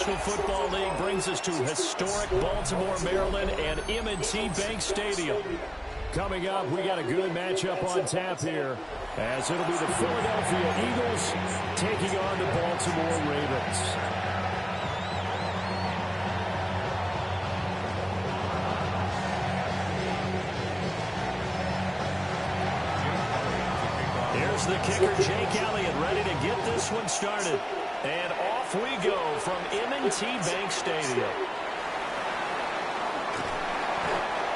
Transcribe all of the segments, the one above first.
National Football League brings us to historic Baltimore, Maryland, and M&T Bank Stadium. Coming up, we got a good matchup on tap here, as it'll be the Philadelphia Eagles taking on the Baltimore Ravens. Here's the kicker, Jake Elliott, ready to get this one started. And off we go from M&T Bank Stadium.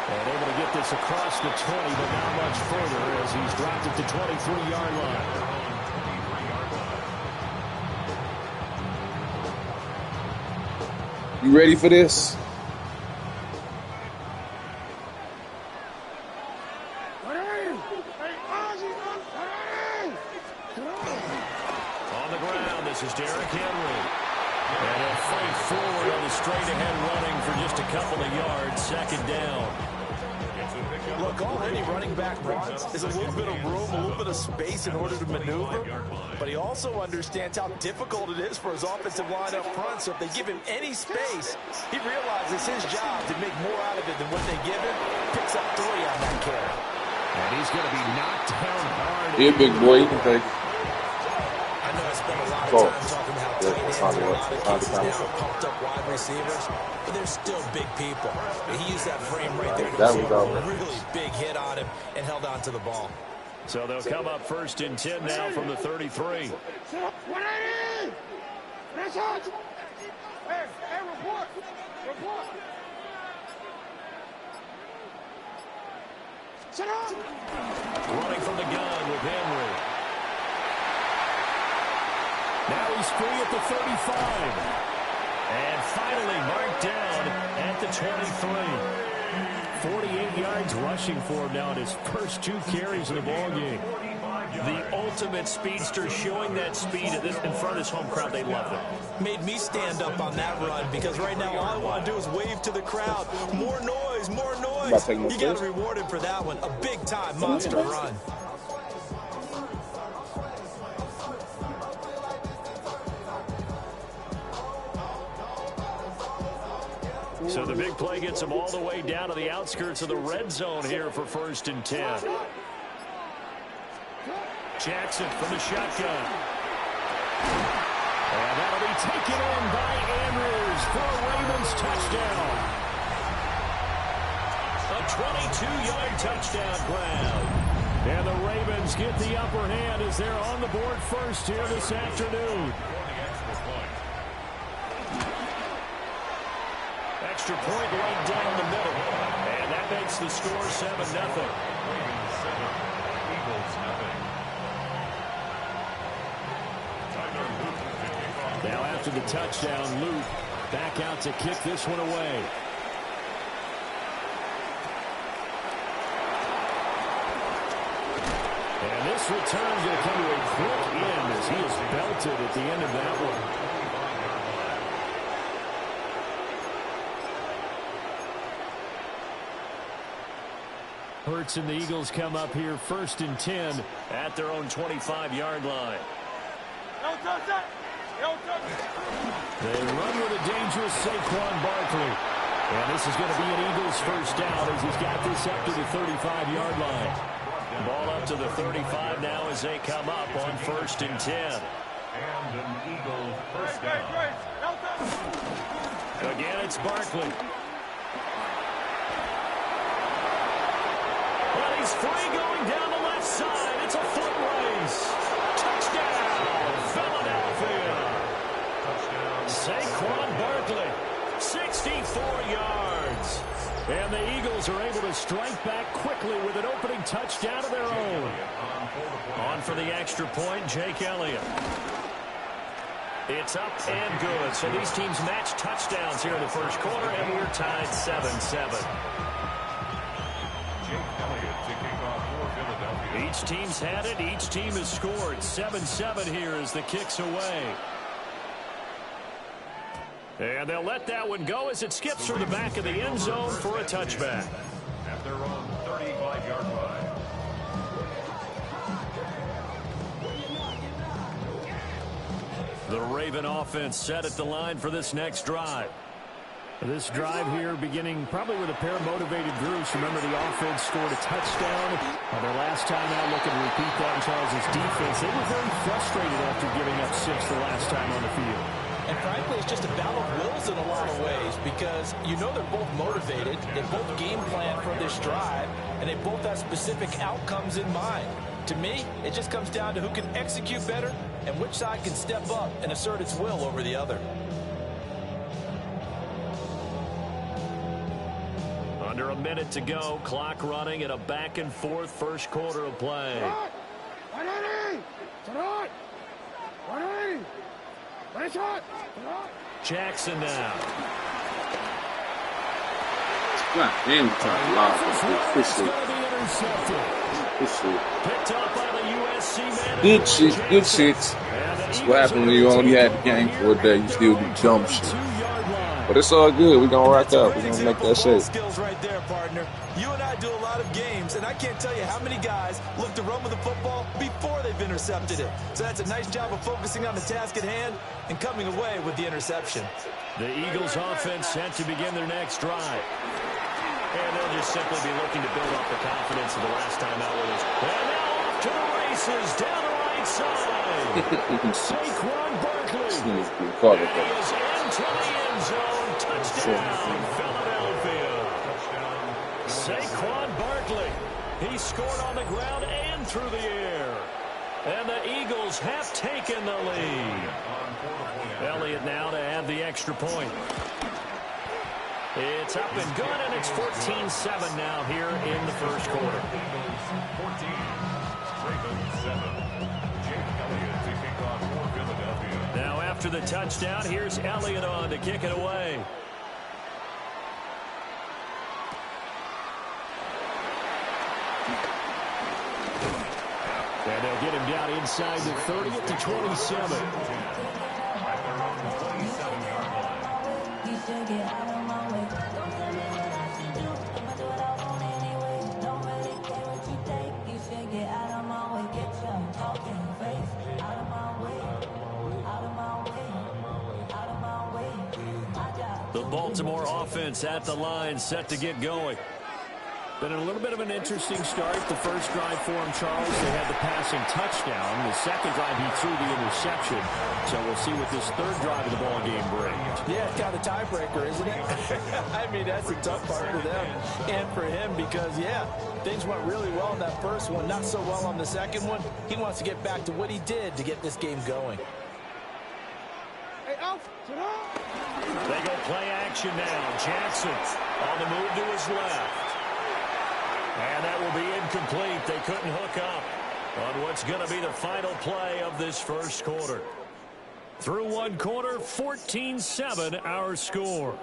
And able to get this across the 20, but not much further as he's dropped it to 23-yard line. You ready for this? On the ground, this is Derrick Henry. And a fight forward on the straight-ahead running for just a couple of yards, second down. Look, all any running back wants is a little bit of room, a little bit of space in order to maneuver. But he also understands how difficult it is for his offensive line up front. So if they give him any space, he realizes his job to make more out of it than what they give him. Picks up 3 on that carry. And he's going to be knocked down hard. Yeah, big boy, you can take it. I know I spent a lot of time talking about tight ends and a lot of cases now pumped up wide receivers, but they're still big people. And he used that frame right there to receive a really big hit on him and held on to the ball. So they'll come up 1st and 10 now from the 33. Running from the gun with Henry. Now he's free at the 35. And finally marked down at the 23. 48 yards rushing for him now in his first 2 carries of the ballgame. The ultimate speedster, showing that speed in front of his home crowd. They love it. Made me stand up on that run because right now all I want to do is wave to the crowd. More noise, more noise. You got to reward him for that one. A big-time monster run. So the big play gets him all the way down to the outskirts of the red zone here for 1st and 10. Jackson from the shotgun. And that'll be taken in by Andrews for a Ravens touchdown. A 22-yard touchdown grab. And the Ravens get the upper hand as they're on the board first here this afternoon. Extra point right down the middle. And that makes the score 7-0. Now after the touchdown, Luke back out to kick this one away. And this return is going to come to a quick end as he is belted at the end of that one. Hurts and the Eagles come up here 1st and 10 at their own 25-yard line. They run with a dangerous Saquon Barkley. And this is going to be an Eagles first down as he's got this up to the 35-yard line. Ball up to the 35 now as they come up on 1st and 10. And an Eagles first down. Again, it's Barkley. Well, he's free going down the left side. It's a foot race. Touchdown, Philadelphia. Saquon Barkley, 64 yards. And the Eagles are able to strike back quickly with an opening touchdown of their own. On for the extra point, Jake Elliott. It's up and good. So these teams match touchdowns here in the first quarter, and we're tied 7-7. Each team's had it. Each team has scored. 7-7 here as the kick's away. And they'll let that one go as it skips through the back of the end zone for a touchback. At their own 35-yard line. The Raven offense set at the line for this next drive. This drive here beginning probably with a pair of motivated groups. Remember, the offense scored a touchdown. Their last time out, looking to repeat that in Charles' defense. They were very frustrated after giving up 6 the last time on the field. And frankly, it's just a battle of wills in a lot of ways because you know they're both motivated. They both game plan for this drive, and they both have specific outcomes in mind. To me, it just comes down to who can execute better and which side can step up and assert its will over the other. Under a minute to go, clock running at a back-and-forth first quarter of play. Jackson now. Good shit, good shit. That's what happened when you only had the game for a day. You still do dumb shit. But it's all good. We're going to rock up. We're going to make that shape. Skills right there, partner. You and I do a lot of games, and I can't tell you how many guys look to run with the football before they've intercepted it. So that's a nice job of focusing on the task at hand and coming away with the interception. The Eagles offense set to begin their next drive. And they'll just simply be looking to build up the confidence of the last time out with us. And now off to the races down the right side. Saquon Barkley. And he is into the end zone. Touchdown, Philadelphia. Saquon Barkley. He scored on the ground and through the air. And the Eagles have taken the lead. Elliott now to add the extra point. It's up and good, and it's 14-7 now here in the first quarter. 14, Ravens 7. Jake Elliott to kick off for Philadelphia. Now after the touchdown, here's Elliott on to kick it away. And they'll get him down inside the 30 at the 27. At their own 27-yard line. The Baltimore offense at the line, set to get going. Been a little bit of an interesting start. The first drive for him, Charles, they had the passing touchdown. The second drive, he threw the interception. So we'll see what this third drive of the ball game brings. Yeah, it's kind of a tiebreaker, isn't it? I mean, that's a tough part for them and for him because, yeah, things went really well in that first one, not so well on the second one. He wants to get back to what he did to get this game going. They go play action now. Jackson on the move to his left. And that will be incomplete. They couldn't hook up on what's going to be the final play of this first quarter. Through one quarter, 14-7 our score.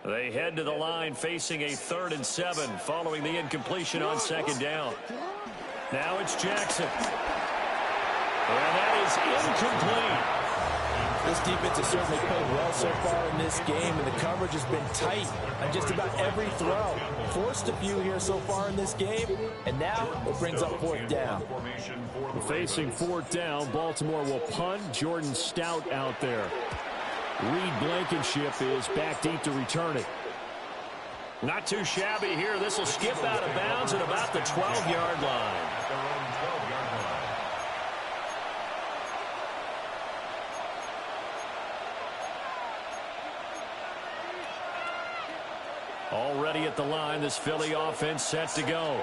They head to the line facing a 3rd and 7 following the incompletion on second down. Now it's Jackson. And that is incomplete. This defense has certainly played well so far in this game, and the coverage has been tight on just about every throw. Forced a few here so far in this game, and now it brings up 4th down. Facing 4th down, Baltimore will punt. Jordan Stout out there. Reed Blankenship is back deep to return it. Not too shabby here. This will skip out of bounds at about the 12-yard line. Already at the line, this Philly offense set to go.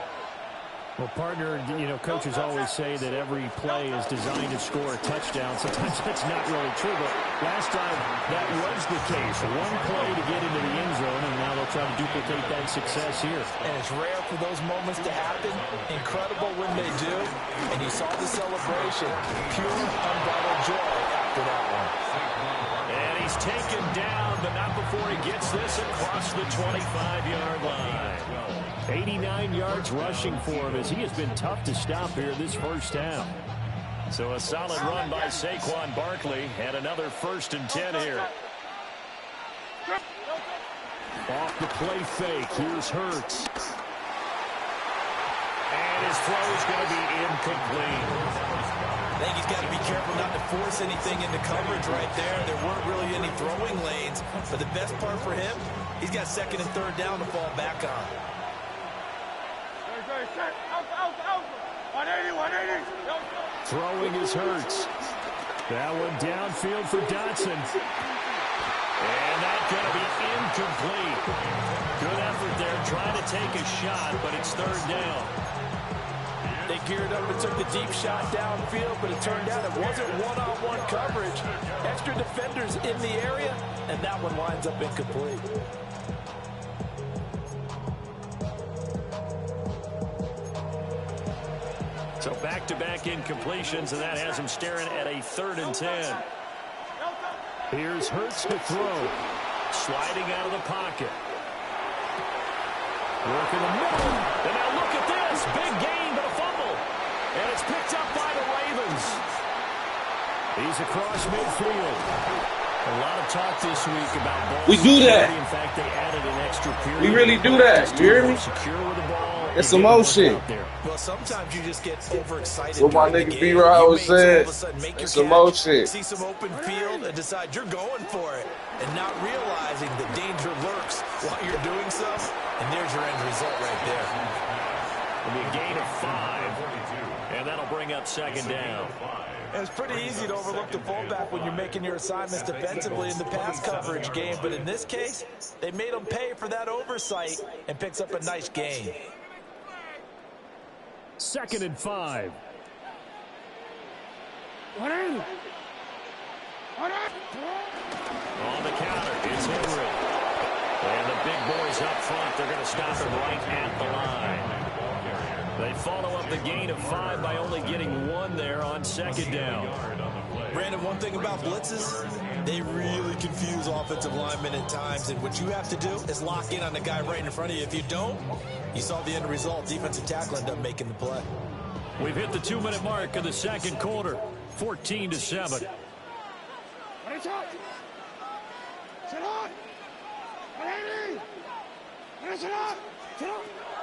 Well, partner, you know, coaches always say that every play is designed to score a touchdown. Sometimes that's not really true, but last time that was the case. One play to get into the end zone, and now they'll try to duplicate that success here. And it's rare for those moments to happen. Incredible when they do. And you saw the celebration. Pure, unbridled joy after that one. And he's taken down, but not before he gets this across the 25-yard line. 89 yards rushing for him as he has been tough to stop here this first half. So a solid run by Saquon Barkley and another 1st and 10 here. Off the play fake. Here's Hurts. And his throw is going to be incomplete. I think he's got to be careful not to force anything into coverage right there. There weren't really any throwing lanes. But the best part for him, he's got 2nd and 3rd down to fall back on. 180. Throwing is Hurts. That one downfield for Dotson. And that's going to be incomplete. Good effort there trying to take a shot, but it's 3rd down. They geared up and took the deep shot downfield, but it turned out it wasn't one-on-one coverage. Extra defenders in the area, and that one winds up incomplete. So back-to-back incompletions, and that has him staring at a 3rd and 10. Here's Hurts to throw. Sliding out of the pocket. Work in the middle. And now look at this. Big gain, but a fumble. And it's picked up by the Ravens. He's across midfield. A lot of talk this week about ball. We do that. In fact, they added an extra period. We really do that. You hear me? Secure with the ball. It's some old shit. Well, sometimes you just get overexcited. What my nigga B-Rod said. It's some old shit. See some open field and decide you're going for it, and not realizing that danger lurks while you're doing so. And there's your end result right there. It'll be a gain of 5, and that'll bring up 2nd down. And it's pretty easy to overlook the fullback when you're making your assignments defensively in the pass coverage game, but in this case, they made him pay for that oversight and picks up a nice gain. 2nd and 5. On the counter, it's Henry. And the big boys up front, they're going to stop him right at the line. They follow up the gain of 5 by only getting 1 there on 2nd down. Brandon, one thing about blitzes, they really confuse offensive linemen at times, and what you have to do is lock in on the guy right in front of you. If you don't, you saw the end result. Defensive tackle ended up making the play. We've hit the 2-minute mark of the 2nd quarter, 14-7.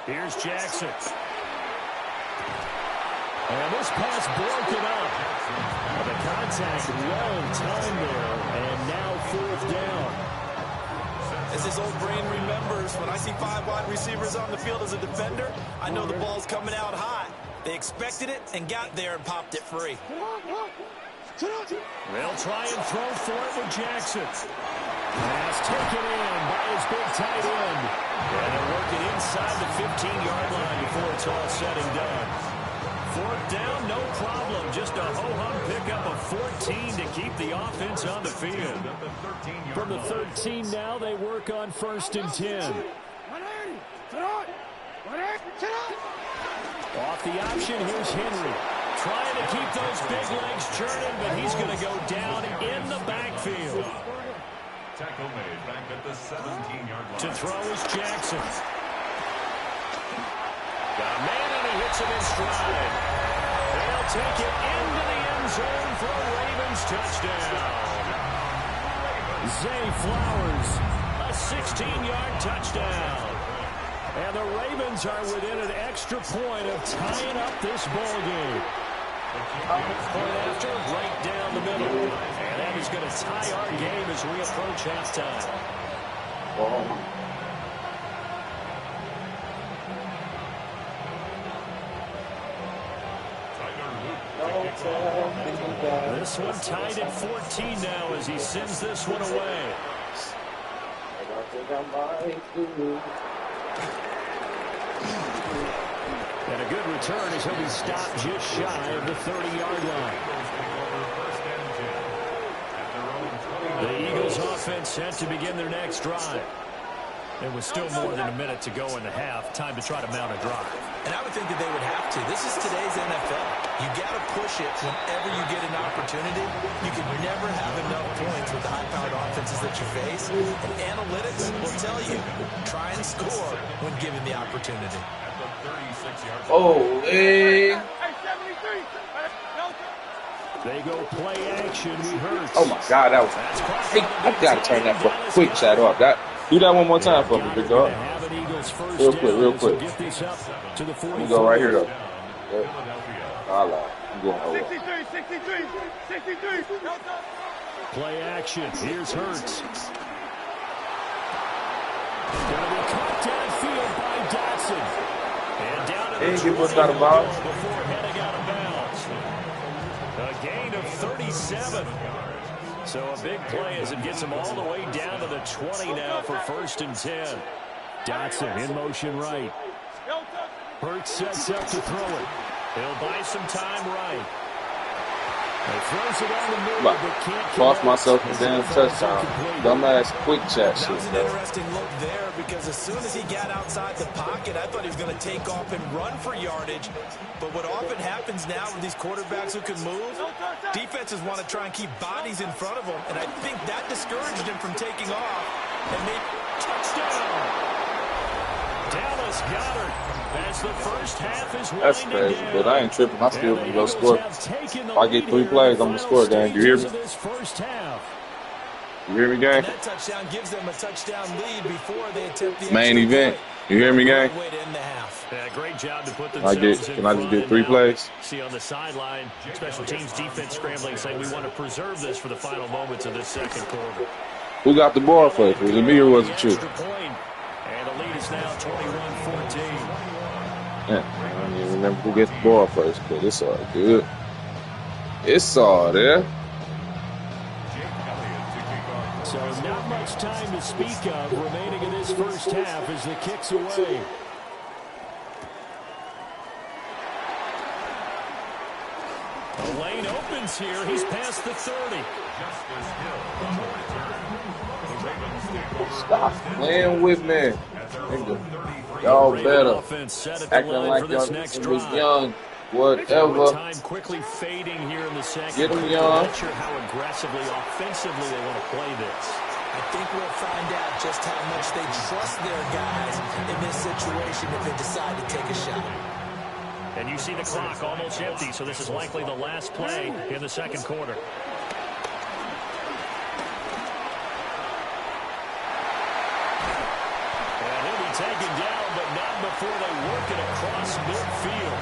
Here's Jackson. And this pass broken up. The contact well timed there, and now 4th down. As his old brain remembers, when I see 5 wide receivers on the field as a defender, I know the ball's coming out hot. They expected it and got there and popped it free. They'll try and throw for it with Jackson. Pass taken in by his big tight end. And they're working inside the 15-yard line before it's all said and done. 4th down, no problem. Just a ho-hum pickup of 14 to keep the offense on the field. From the 13 now, they work on 1st and 10. Off the option, here's Henry. Trying to keep those big legs churning, but he's going to go down in the backfield. Tackle made back at the 17-yard line. To throw is Jackson. Got a man, and he hits him in stride. They'll take it into the end zone for a Ravens touchdown. Zay Flowers, a 16-yard touchdown. And the Ravens are within an extra point of tying up this ball game. Point after, right down the middle. And that is going to tie our game as we approach halftime. This one tied at 14 now as he sends this one away. And a good return as he'll be stopped just shy of the 30-yard line. The Eagles offense set to begin their next drive. There was still more than a minute to go in the half. Time to try to mount a drive. And I would think that they would have to. This is today's NFL. You got to push it whenever you get an opportunity. You can never have enough points with the high-powered offenses that you face. And analytics will tell you, try and score when given the opportunity. Oh, hey. They go play action. He hurts. Oh my God, that was. I gotta turn that fucking quick shot off. Do that one more time for me, big dog. Real quick. Let me go right here though. I'm going over. 63. Play action. Here's Hurts. Gonna be caught downfield by Dotson. And down to the 20 out of bounds before heading out of bounds. A gain of 37. So a big play as it gets him all the way down to the 20 now for 1st and 10. Dotson in motion right. Hurts sets up to throw it. He'll buy some time right. He throws it on the middle, but can't cost myself a damn touchdown. Dumbass quick chat shit. That was an interesting look there because as soon as he got outside the pocket, I thought he was going to take off and run for yardage. But what often happens now with these quarterbacks who can move, defenses want to try and keep bodies in front of them. And I think that discouraged him from taking off. And maybe touchdown. Dallas Goedert. As the first half is that's crazy, down. but I ain't tripping. I still can go score. If I get 3 plays, I'm going to score, gang. You hear me? You hear me, gang? That touchdown gives them a touchdown lead before they attempt the main event. You hear me, gang? Yeah, great job to put Can I just get 3 plays? See on the sideline, special teams defense scrambling, saying we want to preserve this for the final moments of this second quarter. Who got the ball first? Was it me or was it you? And the lead is now 21-14. Yeah, I don't even remember who gets the ball first, but it's all good. It's all there. So not much time to speak of remaining in this first half as the kick's away. The lane opens here. He's past the 30. Stop playing with me. Y'all better. Acting like y'all was young. Whatever. Time quickly fading here in the second. Get them young. Not sure how aggressively, offensively they want to play this. I think we'll find out just how much they trust their guys in this situation if they decide to take a shot. And you see the clock almost empty, so this is likely the last play in the second quarter. Taken down, but not before they work it across midfield.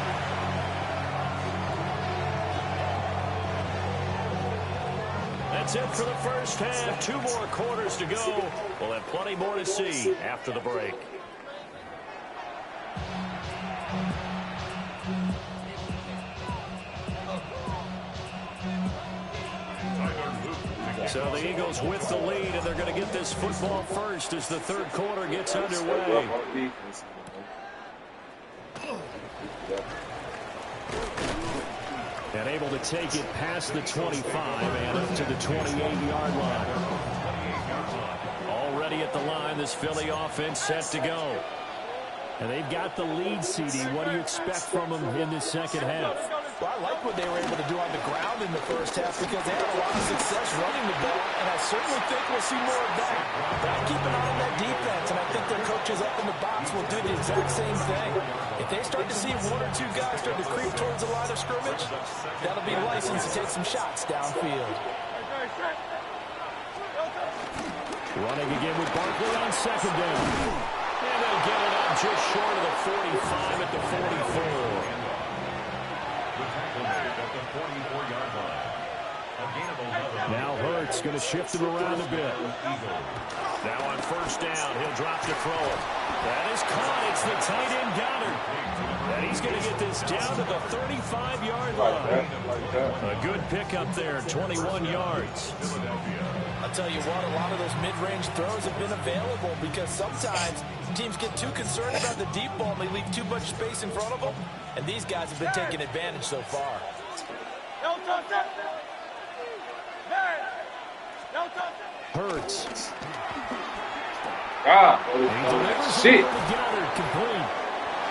That's it for the first half. 2 more quarters to go. We'll have plenty more to see after the break. So the Eagles with the lead, and they're going to get this football first as the third quarter gets underway. And able to take it past the 25 and up to the 28-yard line. Already at the line, this Philly offense set to go. And they've got the lead, CD. What do you expect from them in this second half? Well, I like what they were able to do on the ground in the first half because they had a lot of success running the ball, and I certainly think we'll see more of that. But I keep an eye on that defense, and I think their coaches up in the box will do the exact same thing. If they start to see 1 or 2 guys start to creep towards the line of scrimmage, that'll be license to take some shots downfield. Running again with Barkley on second down. And they'll get it up just short of the 45 at the 44. Now Hurts going to shift it around a bit. Now on first down, he'll drop to throw it. That is caught. It's the tight end Goedert. And he's going to get this down to the 35-yard line. A good pickup there, 21 yards. I'll tell you what, a lot of those mid-range throws have been available because sometimes teams get too concerned about the deep ball and they leave too much space in front of them. And these guys have been taking advantage so far. Hurts. Ah, shit.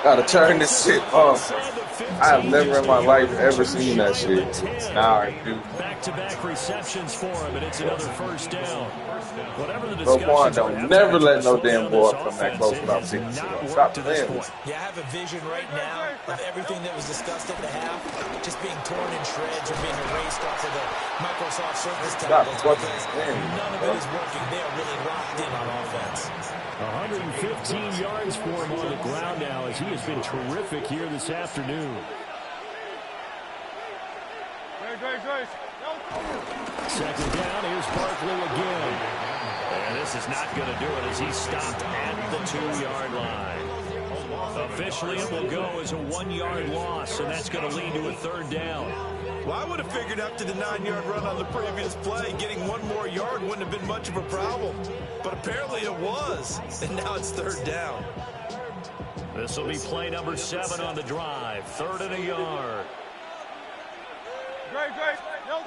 Gotta turn this shit off. I have never in my life ever seen that shit. Now I do. Back-to-back receptions for him, and it's another first down. Whatever the Roquan discussions don't never let no damn ball come that close without has picking shit not up. worked Stop to this playing. point. Yeah, I have a vision right now of everything that was discussed at the half just being torn in shreds or being erased off of the Microsoft Surface tablets because none of it is working. They are really locked in on offense. 115 yards for him on the ground now as he has been terrific here this afternoon. Second down, here's Barkley again. And this is not going to do it as he's stopped at the 2-yard line. Officially, it will go as a 1-yard loss, and that's going to lead to a third down. Well, I would have figured after the 9-yard run on the previous play, getting one more yard wouldn't have been much of a problem. But apparently it was, and now it's third down. This will be play number 7 on the drive. 3rd and a yard.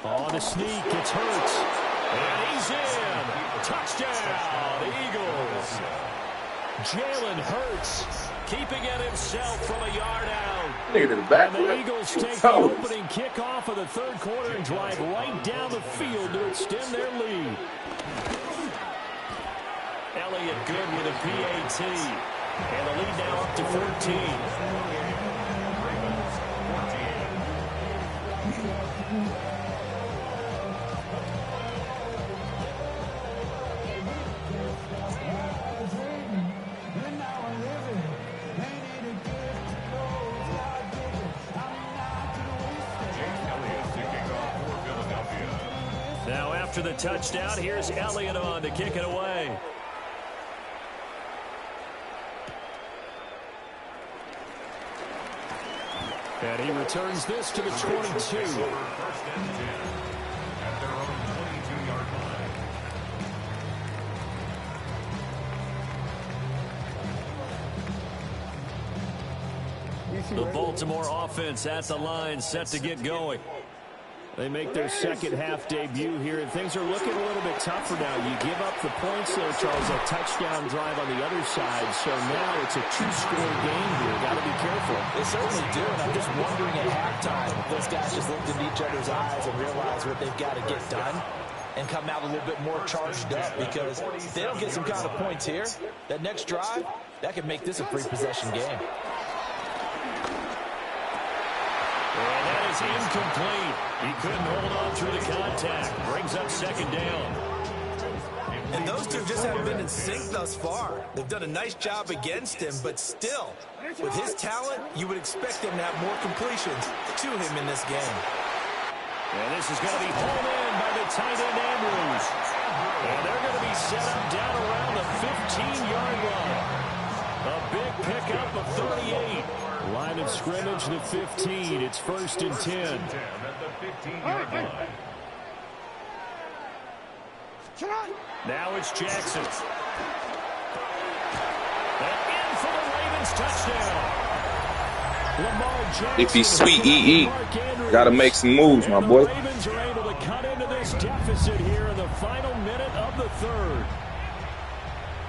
On the sneak, it's Hurts. And he's in. Touchdown, Eagles. Jalen Hurts keeping it himself from a yard out. And the Eagles take the opening kickoff of the third quarter and drive right down the field to extend their lead. Elliott good with a PAT. And the lead now up to 14. Now after the touchdown, here's Elliott on to kick it away. And he returns this to the 22. The Baltimore offense at the line, set to get going. They make their second half debut here, and things are looking a little bit tougher now. You give up the points there, Charles, a touchdown drive on the other side. So now it's a two-score game here. Got to be careful. They certainly do, and I'm just wondering at halftime if those guys just looked into each other's eyes and realized what they've got to get done and come out a little bit more charged up, because if they don't get some kind of points here, that next drive, that could make this a three-possession game. And that is incomplete. He couldn't hold on through the contact. Brings up second down. And those two just haven't been in sync thus far. They've done a nice job against him, but still, with his talent, you would expect him to have more completions to him in this game. And this is going to be pulled in by the tight end Andrews. And they're going to be set up down around the 15-yard line. A big pickup of 38. Line of scrimmage to 15. It's 1st and 10. Now it's Jackson. And in for the Ravens touchdown. Lamar Jackson. If he's sweet, gotta make some moves, my boy. The Ravens are able to cut into this deficit here in the final minute of the third.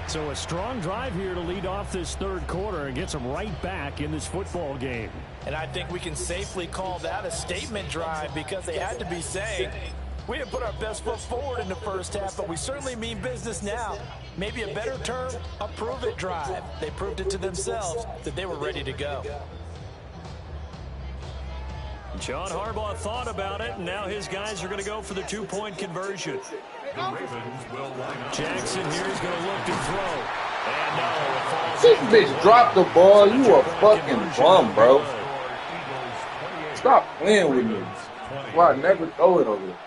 So a strong drive here to lead off this third quarter and gets them right back in this football game. And I think we can safely call that a statement drive, because they had to be saying, we didn't put our best foot forward in the first half, but we certainly mean business now. Maybe a better term, a prove-it drive. They proved it to themselves that they were ready to go. John Harbaugh thought about it, and now his guys are going to go for the two-point conversion. Jackson here is going to look to throw. And no, it falls. This bitch dropped the ball. You a fucking bum, bro. Stop playing with me. Why I never throw it over there.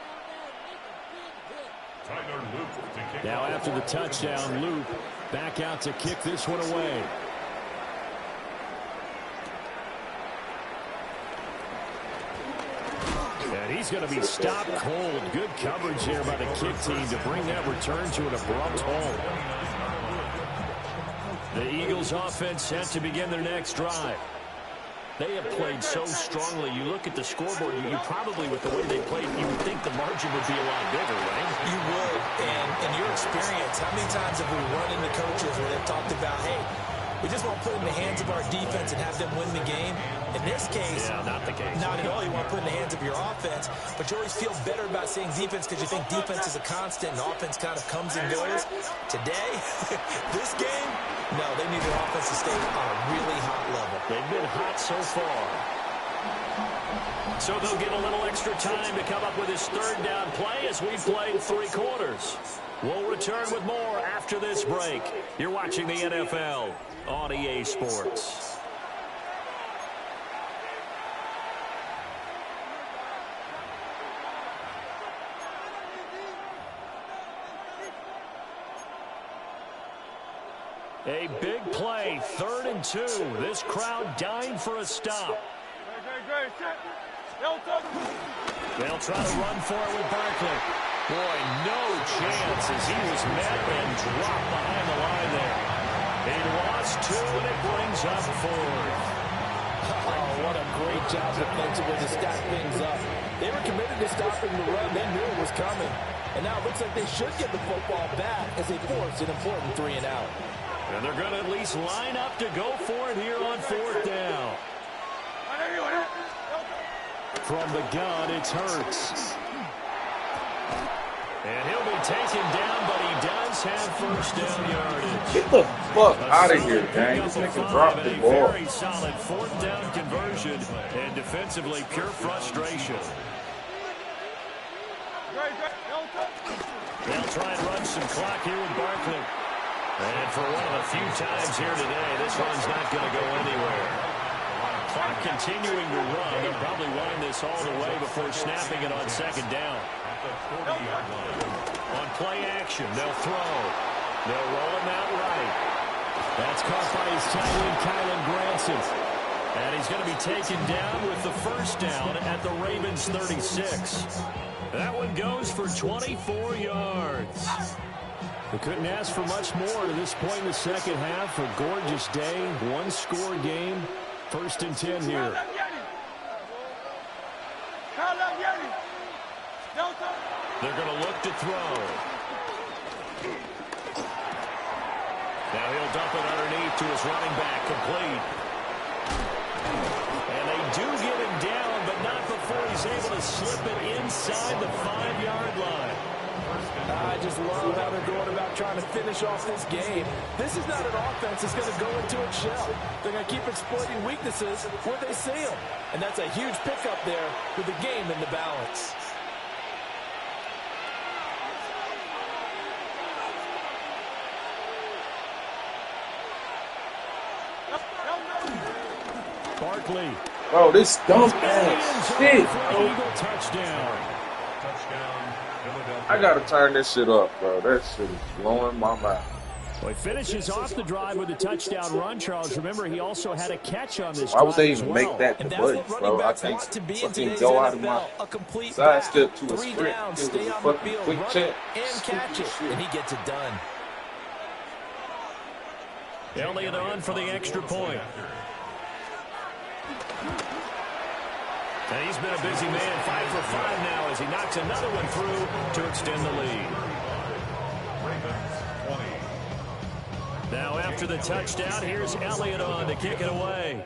Now after the touchdown, Loop back out to kick this one away. And he's going to be stopped cold. Good coverage here by the kick team to bring that return to an abrupt halt. The Eagles offense set to begin their next drive. They have played so strongly. You look at the scoreboard, you probably, with the way they played, you would think the margin would be a lot bigger, right? You would. And in your experience, how many times have we run into coaches where they've talked about, hey, We just want to put it in the hands of our defense and have them win the game. In this case, not the case. Not at all. You want to put it in the hands of your offense, but you always feel better about saying defense because you think defense is a constant and offense kind of comes and goes. Today, this game, no, they need their offense to stay on a really hot level. They've been hot so far. So they'll get a little extra time to come up with his third down play as we've played 3 quarters. We'll return with more after this break. You're watching the NFL on EA Sports. A big play, 3rd and 2. This crowd dying for a stop. They'll try to run for it with Barkley. Boy, no chance as he was met and dropped behind the line there. He lost 2, and it brings up 4th. Oh, what a great job defensively to stack things up. They were committed to stopping the run. They knew it was coming. And now it looks like they should get the football back as they force an important 3 and out. And they're going to at least line up to go for it here on 4th down. From the gun, it's Hurts. And he'll be taken down, but he does have 1st down yardage. Get the fuck out of here, gang. This nigga dropped the ball. Very solid 4th down conversion, and defensively pure frustration. They'll try and run some clock here with Barkley. And for one of the few times here today, this run's not going to go anywhere. Clock continuing to run. They'll probably wind this all the way before snapping it on 2nd down. On play action, they'll throw. They'll roll him out right. That's caught by his tight end, Kylan Granson. And he's going to be taken down with the 1st down at the Ravens 36. That one goes for 24 yards. We couldn't ask for much more to this point in the 2nd half. A gorgeous day, 1-score game. 1st and 10 here. They're going to look to throw. Now he'll dump it underneath to his running back, complete. And they do get him down, but not before he's able to slip it inside the 5-yard line. I just love how they're going about trying to finish off this game. This is not an offense that's going to go into its shell. They're going to keep exploiting weaknesses where they see them. And that's a huge pickup there with the game in the balance. Barkley. Bro, this dumb ass shit, bro. Eagle touchdown. I gotta turn this shit up, bro. That shit is blowing my mind. Well, he finishes off the drive with a touchdown run, Charles. Remember, he also had a catch on this drive. Why would they even make that the button, bro? I can't fucking go out of my sidestep to a sprint. It was a fucking quick check. And catch it, and he gets it done. Elliott on for the extra point. And he's been a busy man, 5 for 5 now as he knocks another one through to extend the lead. Now after the touchdown, here's Elliott on to kick it away.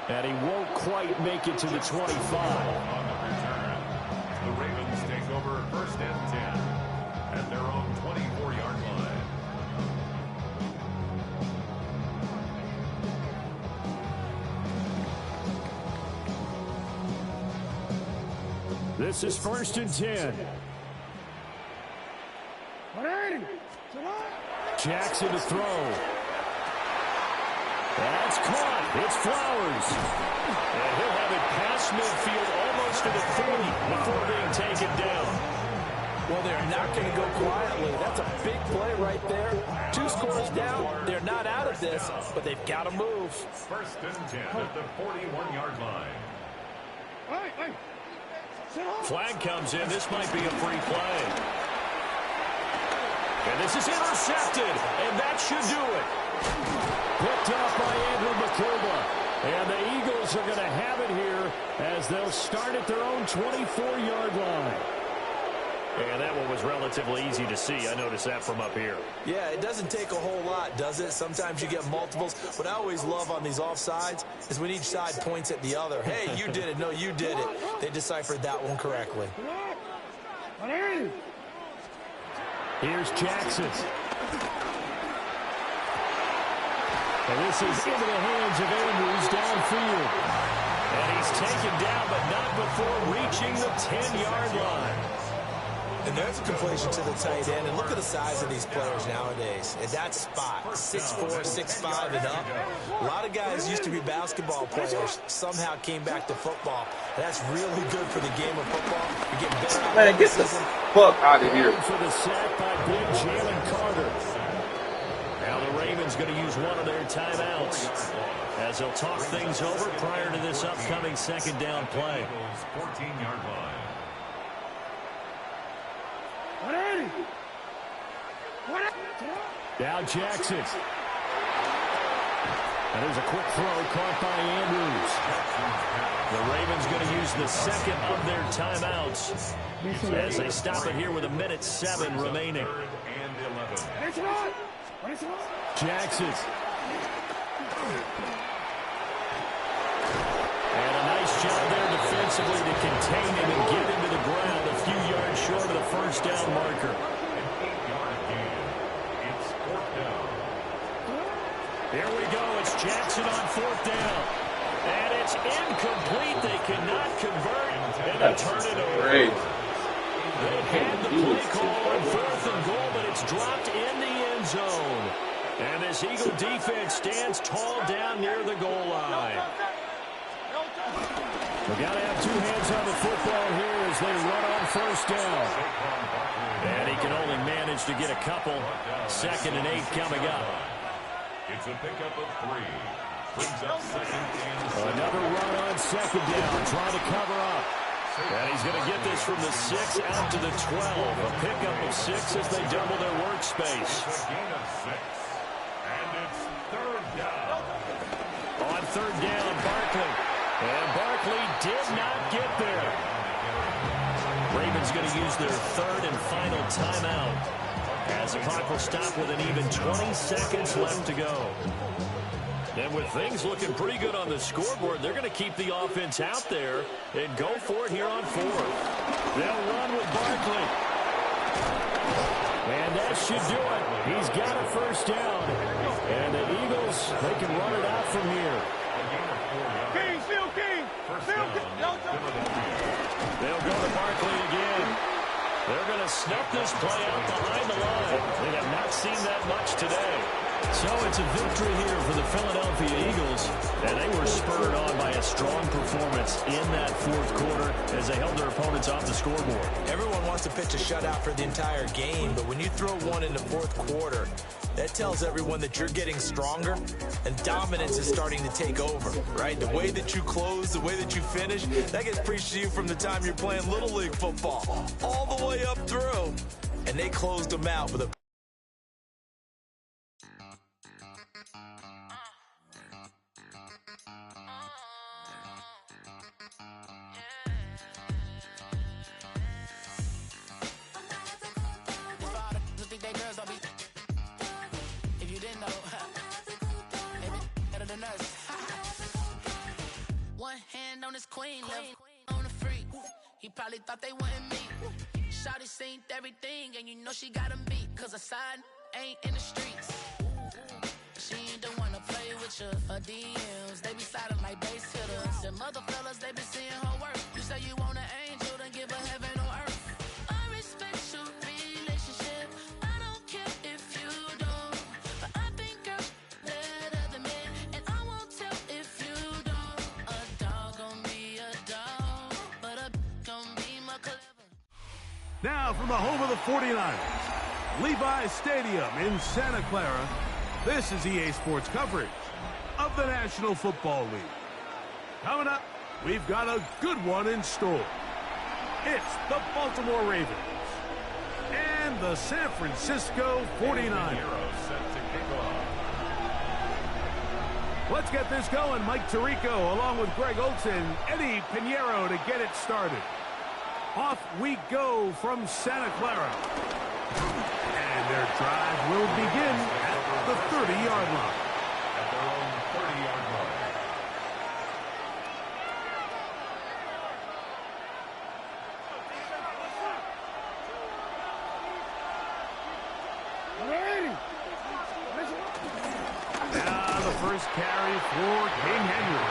And he won't quite make it to the 25. The Ravens take over 1st and 10 at their own 24-yard line. This is 1st and 10. Jackson to throw. That's caught. It's Flowers. And he'll have it past midfield almost to the 40 before being taken down. Well, they're not going to go quietly. That's a big play right there. 2 scores down. They're not out of this, but they've got to move. 1st and 10 at the 41-yard line. Flag comes in. This might be a free play. And this is intercepted, and that should do it. Picked up by Andrew McCulba. And the Eagles are going to have it here as they'll start at their own 24-yard line. And that one was relatively easy to see. I noticed that from up here. Yeah, it doesn't take a whole lot, does it? Sometimes you get multiples. What I always love on these offsides is when each side points at the other. Hey, you did it. No, you did it. They deciphered that one correctly. Here's Jackson. And this is into the hands of Andrews downfield. And he's taken down, but not before reaching the 10-yard line. And there's a completion to the tight end. And look at the size of these players nowadays. At that spot, 6'4", 6'5", and up. A lot of guys used to be basketball players, somehow came back to football. And that's really good for the game of football. You're getting better out Man, get the fuck out of here. For the sack by big Jalen Carter. Now the Ravens going to use one of their timeouts as they'll talk things over prior to this upcoming second down play. 14-yard line. Now Jackson. And there's a quick throw caught by Andrews. The Ravens going to use the second of their timeouts as they stop it here with 1:07 remaining. Jackson. And a nice job there defensively to contain him and get him to the ground a few yards short of the first down marker. Here we go. It's Jackson on fourth down. And it's incomplete. They cannot convert. And they turn it over. They had the play call on fourth and goal, but it's dropped in the end zone. And this Eagle defense stands tall down near the goal line. We got to have two hands on the football here as they run on first down. And he can only manage to get a couple. 2nd and 8 coming up. It's a pickup of 3. Brings up 2nd and 7. Another run on 2nd down, trying to cover up. And he's going to get this from the 6 out to the 12. A pickup of 6 as they double their workspace. It's a gain of 6. And it's 3rd down. On 3rd down, Barkley. And Barkley did not get there. Ravens going to use their 3rd and final timeout as the clock will stop with an even 20 seconds left to go. And with things looking pretty good on the scoreboard, they're going to keep the offense out there and go for it here on 4th. They'll run with Barkley. And that should do it. He's got a first down. And the Eagles, they can run it out from here. King, still King. They'll go to Barkley again. They're going to snuff this play out behind the line. They have not seen that much today. So it's a victory here for the Philadelphia Eagles. And they were spurred on by a strong performance in that 4th quarter as they held their opponents off the scoreboard. Everyone wants to pitch a shutout for the entire game, but when you throw one in the 4th quarter, that tells everyone that you're getting stronger and dominance is starting to take over, right? The way that you close, the way that you finish, that gets preached to you from the time you're playing Little League football all the way up through. And they closed them out with a queen on the freak. He probably thought they wouldn't meet. Shawty seen everything, and you know she got him beat. Cause her side ain't in the streets. She ain't the one to play with you. Her DMs, they be sliding like base hitters. The mother fellas, they be seeing her work. You say you want an angel, then give her heaven on earth. I respect your relationship. I don't care if you don't. But I think girls let other men, and I won't tell if you don't. A dog gon' be a dog, but a gon' be my clever. Now from the home of the 49ers, Levi's Stadium in Santa Clara, this is EA Sports coverage of the National Football League. Coming up, we've got a good one in store. It's the Baltimore Ravens and the San Francisco 49ers. Let's get this going. Mike Tirico along with Greg Olson, Eddie Pinheiro to get it started. Off we go from Santa Clara. And their drive will begin at the 30-yard line. At their own 30-yard line. Now the first carry for King Henry.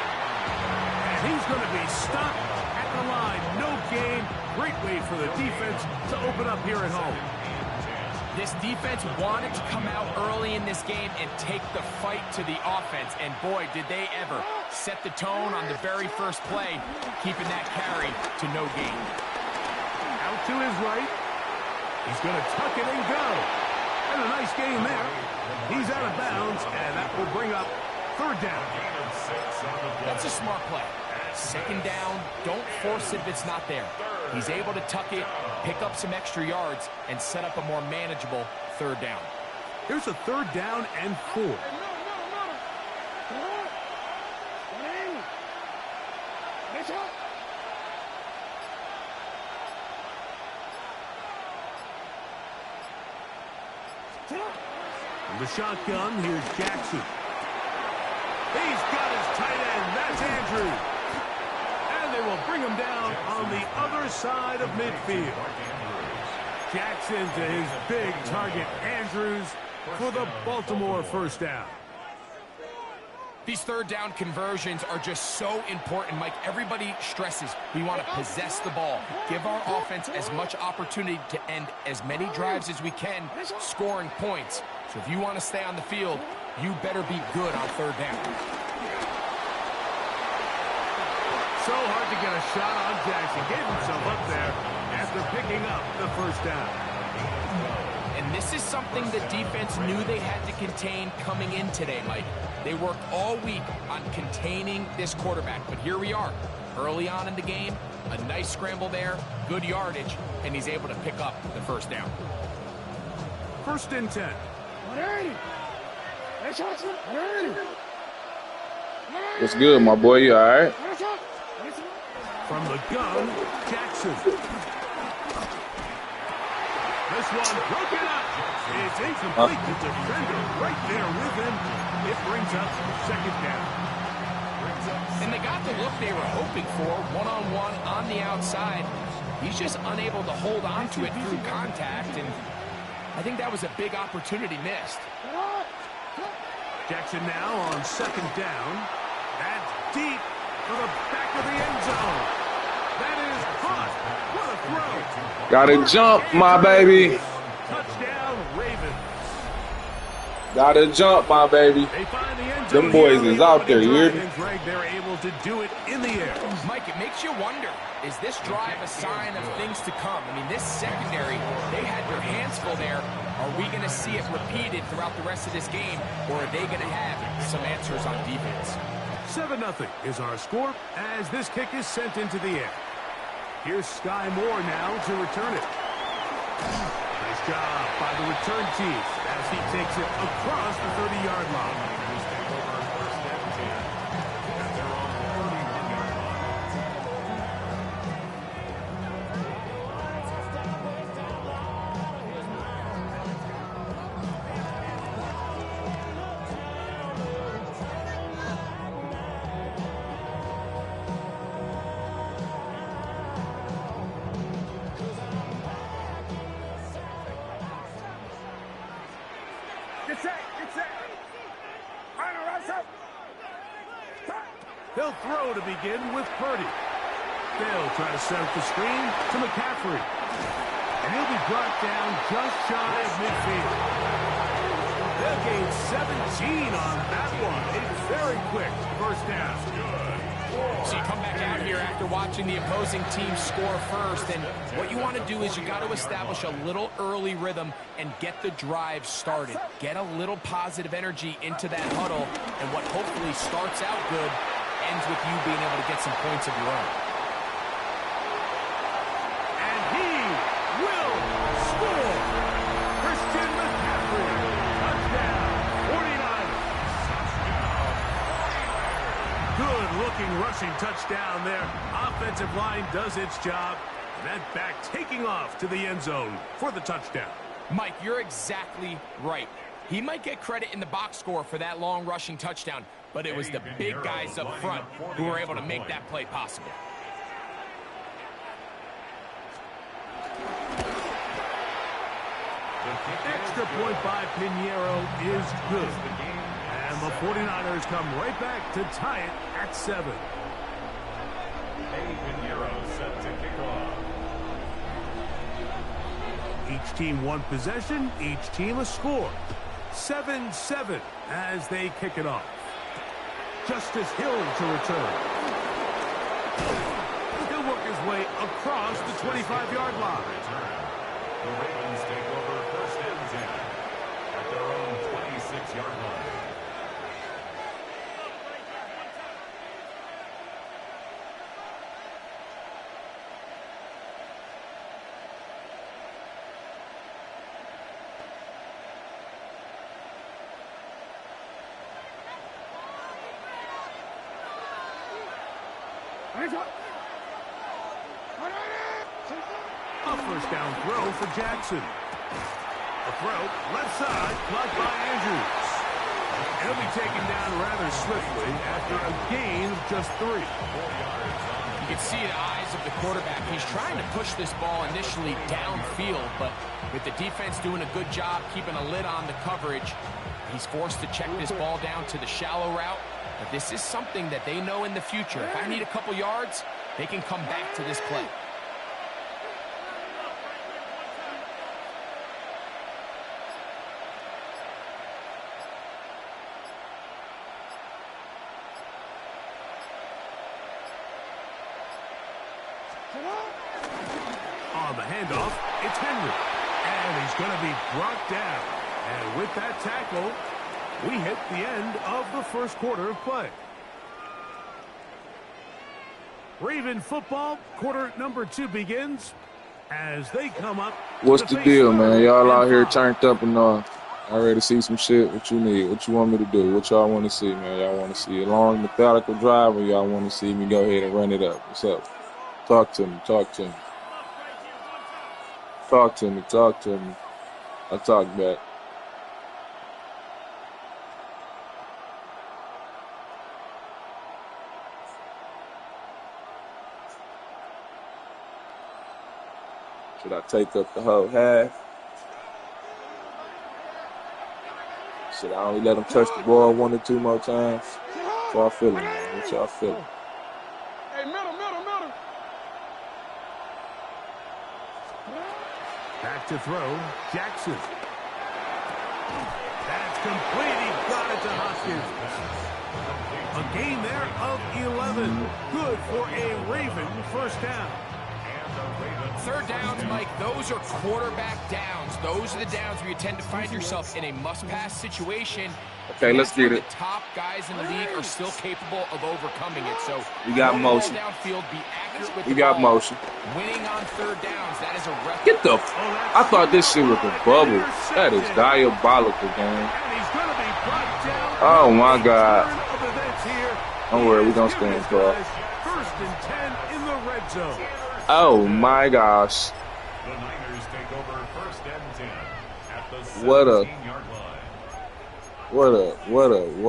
And he's going to be stopped at the line. No gain. Great way for the defense to open up here at home. This defense wanted to come out early in this game and take the fight to the offense. And boy, did they ever set the tone on the very first play, keeping that carry to no gain. Out to his right. He's going to tuck it and go. And a nice gain there. He's out of bounds, and that will bring up third down. That's a smart play. Second down, don't force it if it's not there. He's able to tuck it, pick up some extra yards, and set up a more manageable third down. Here's a third down and 4. From the shotgun, here's Jackson. He's got his tight end. That's Andrews. And they will bring him down on the other side of midfield. Jackson to his big target, Andrews, for the Baltimore first down. These third down conversions are just so important, Mike. Everybody stresses we want to possess the ball, give our offense as much opportunity to end as many drives as we can, scoring points. So if you want to stay on the field, you better be good on third down. So hard to get a shot on Jackson. Gave himself up there after picking up the first down. And this is something the defense knew they had to contain coming in today, Mike. They worked all week on containing this quarterback. But here we are, early on in the game, a nice scramble there, good yardage, and he's able to pick up the first down. First and 10. What's good, my boy? You all right? From the gun, Jackson. This one broken up. It's incomplete. The defender right there with him. It brings up second down. And they got the look they were hoping for, one-on-one on the outside. He's just unable to hold on to it through contact, and I think that was a big opportunity missed. Jackson now on second down. That's deep for the back of the end zone. That is caught. What a throw. Gotta jump, my baby. Touchdown, Ravens. Gotta jump, my baby. They find the end zone. Them boys is out there, you hear me? Greg, they're able to do it in the air. Mike, it makes you wonder, is this drive a sign of things to come? I mean, this secondary, they had their hands full there. Are we going to see it repeated throughout the rest of this game, or are they going to have some answers on defense? 7-0 is our score as this kick is sent into the air. Here's Sky Moore now to return it. Nice job by the return team as he takes it across the 30-yard line. They'll throw to begin with Purdy. They'll try to set up the screen to McCaffrey. And he'll be brought down just shy of midfield. They'll gain 17 on that one. A very quick first down. So you come back out here after watching the opposing team score first, and what you want to do is you got to establish a little early rhythm and get the drive started. Get a little positive energy into that huddle, and what hopefully starts out good ends with you being able to get some points of your own. And he will score. Christian McCaffrey. Touchdown. 49ers. Good looking rushing touchdown there. Offensive line does its job. That back taking off to the end zone for the touchdown. Mike, you're exactly right. He might get credit in the box score for that long rushing touchdown, but it was the big guys up front who were able to make that play possible. Extra point by Pinheiro is good. And the 49ers come right back to tie it at 7. Pinheiro set to kick off. Each team one possession, each team a score. 7-7 as they kick it off. Justice Hill to return. He'll work his way across the 25-yard line. The Ravens take over first and 10 at their own 26-yard line. A first down throw for Jackson. A throw, left side, blocked by Andrews. He'll be taken down rather swiftly after a gain of just 3. You can see the eyes of the quarterback. He's trying to push this ball initially downfield, but with the defense doing a good job keeping a lid on the coverage, he's forced to check this ball down to the shallow route. But this is something that they know in the future. If I need a couple yards, they can come back to this play. On the handoff, it's Henry. And he's going to be brought down. And with that tackle, we hit the end of the first quarter of play. Raven football, quarter number 2 begins as they come up. What's the deal, man? Y'all out here turned up and all. I ready to see some shit. What you need? What you want me to do? What y'all want to see, man? Y'all want to see a long, methodical drive, or y'all want to see me go ahead and run it up? What's up? Talk to me. Talk to me. Talk to me. Talk to me. I talk back. Should I take up the whole half? Should I only let them touch the ball 1 or 2 more times? What y'all feeling, man? What y'all feeling? Hey, middle. Back to throw, Jackson. That's complete. He got it to Hoskins. A gain there of 11. Good for a Raven first down. Third downs, Mike, those are quarterback downs. Those are the downs where you tend to find yourself in a must-pass situation. Okay, let's get it. The top guys in the league are still capable of overcoming it. So we got motion. Downfield, be accurate with we got motion. Winning on third downs, that is a record. Get the I thought this shit was a bubble. That is diabolical, man. Oh my God. Don't worry, we're gonna stand tall. First and 10 in the red zone. Oh my gosh. The Niners take over first and 10 at the 17-yard line. What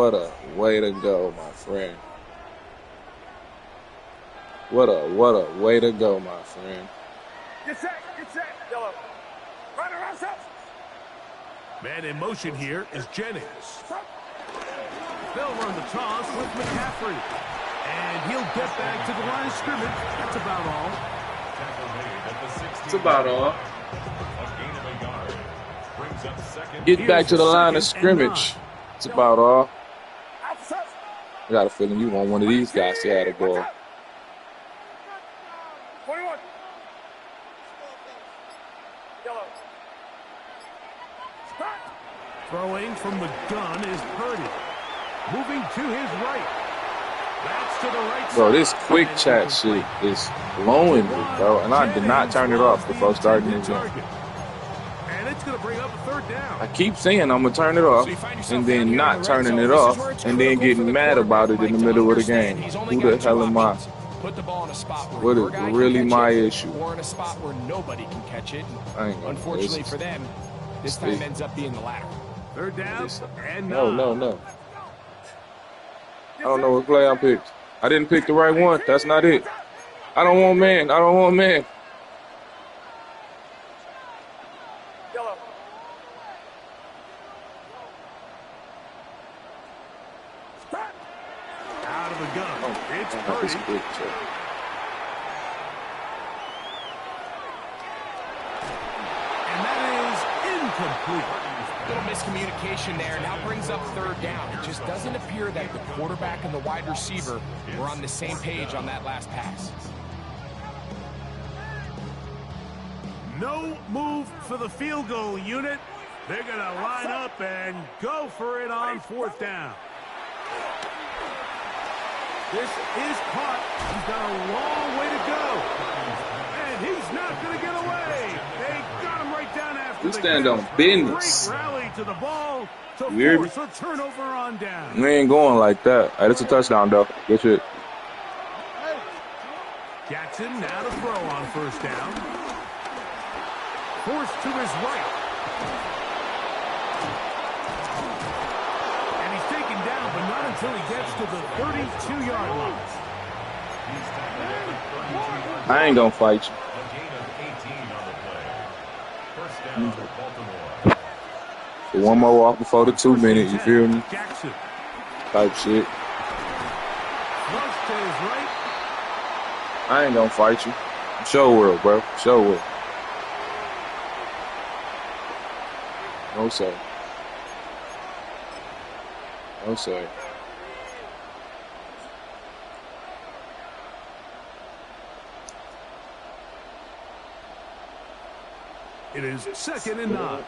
a way to go, my friend. What a way to go, my friend. Get set, yellow. Right around set. Man in motion here is Jennings. They'll run the toss with McCaffrey. And he'll get back to the line of scrimmage. That's about all. That's about all. Get back to the line of scrimmage. That's about all. I got a feeling you want one of these guys to have the ball. 21. Yellow. Throwing from the gun is Purdy. Moving to his right. That's to the right. Bro, this quick chat shit is blowing me, bro. And I did not turn it off before starting the game. And it's going to bring up a third down. I keep saying I'm going to turn it off and then not turning it off and then getting mad about it in the middle of the game. Who the hell am I? Put the ball in a spot where What your is guy really can catch my it, issue? or in a spot where nobody can catch it. I ain't gonna Unfortunately for them, this time ends up being the latter. Third down and No. 9. I don't know what play I picked. I didn't pick the right one. That's not it. I don't want man. I don't want man. Yellow. Out of the gun. It's Purdy. And that is incomplete. Little miscommunication there. Now brings up third down. It just doesn't appear that the quarterback and the wide receiver were on the same page on that last pass. No move for the field goal unit. They're going to line up and go for it on fourth down. This is caught. He's got a long way to go. And he's not going to get away. They got him right down after We the stand catch. on business. Great rally to the ball to You hear me? force a turnover on down. We ain't going like that. Hey, it's a touchdown, though. Good shit. Jackson now to throw on first down. Forced to his right. And he's taken down, but not until he gets to the 32-yard line. I ain't gonna fight you. A gain of 18 on the play. First down for Baltimore. One more off before the 2 minute, you feel me? Jackson. Type shit. Flush to his right. I ain't gonna fight you. Show world, bro. Show world. No, sir. No, sir. It is 2nd and 9.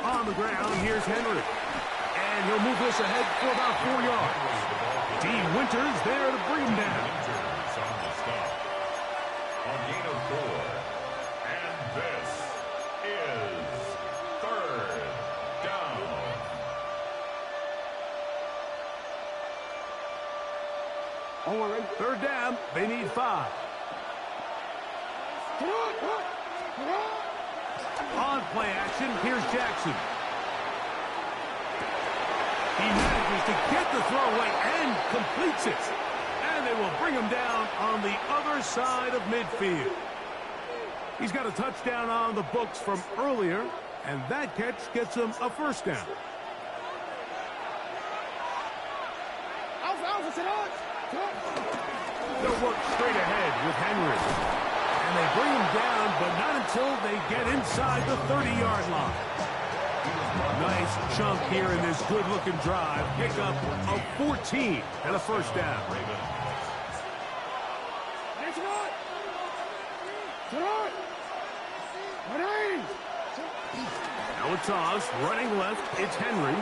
On the ground, here's Henry. And he'll move this ahead for about 4 yards. D. Winters there to bring him down. Winters on the stop. A gain of 4. And this is third down. Third down, they need 5. On play action, here's Jackson. He manages to get the throw away and completes it. And they will bring him down on the other side of midfield. He's got a touchdown on the books from earlier, and that catch gets him a first down. They'll work straight ahead with Henry. And they bring him down, but not until they get inside the 30-yard line. Nice chunk here in this good-looking drive. Pick up a 14 and a first down. Now a toss, running left, it's Henry.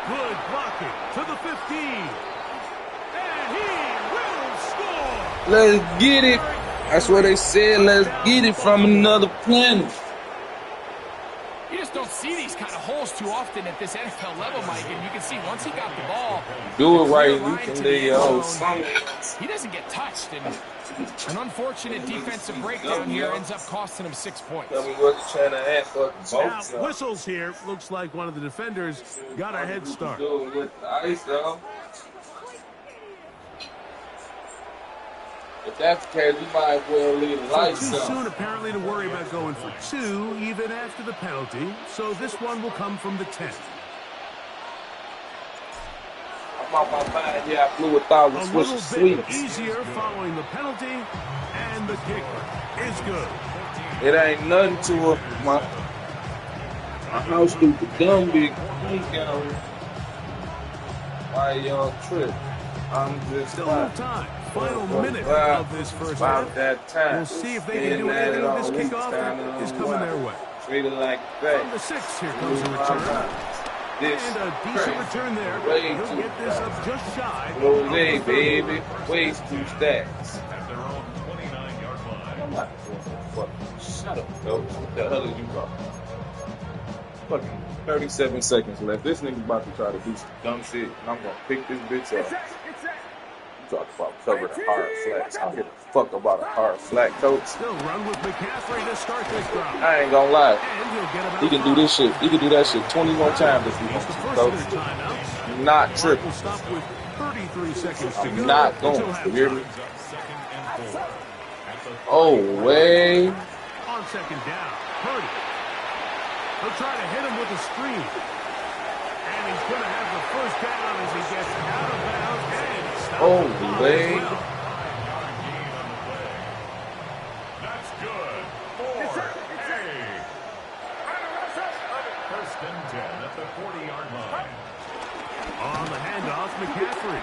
Good blocking to the 15. And he will score. Let's get it. That's what they said. Let's get it from another planet. You just don't see these kind of holes too often at this NFL level, Mike. And you can see once he got the ball, Do it right, you line can to lay the your end whole zone, song. he doesn't get touched. And an unfortunate defensive breakdown here ends up costing him 6 points. Tell me what you're trying to ask for. Now, whistles here. Looks like one of the defenders got a head start. Do it with the ice, though. If that's the case, we might as well leave the So lights too on. soon, apparently, to worry about going for 2, even after the penalty. So this one will come from the 10. I'm off my mind. Yeah, I flew 1,000 A Swiss little bit sweets. easier following the penalty, and the kicker is good. It ain't nothing to a my house stupid dumb big down. Why y'all trip? I'm just Still a little time. Final minute of this first about half. that time. We'll see if they can do anything with this kickoff that is coming their way. Treat it like From the that. 6, here comes a return. This And a decent return there. Way He'll too get this up just shy. of Rose, the 30. baby. Waste 2 stacks. At their own 29-yard line. I'm not doing no fucking Shut up, coach. What the hell are you talking? Fucking 37 seconds left. This nigga about to try to do some dumb shit, and I'm gonna pick this bitch up. You talk about cover the hard flats. I don't give a fuck about a hard flat, coach. Still run with McCaffrey to start this drive. I ain't gonna lie. He can do this shit. He can do that shit 20 more times if he wants to, coach. I'm not tripping. I'm not going. You hear me? Oh, way. On second down, Purdy. He'll try to hit him with a screen. And he's going to have the first down as he gets out of bounds. Oh, way. That's good. 4. First and 10 at the 40-yard line. On the handoff, McCaffrey.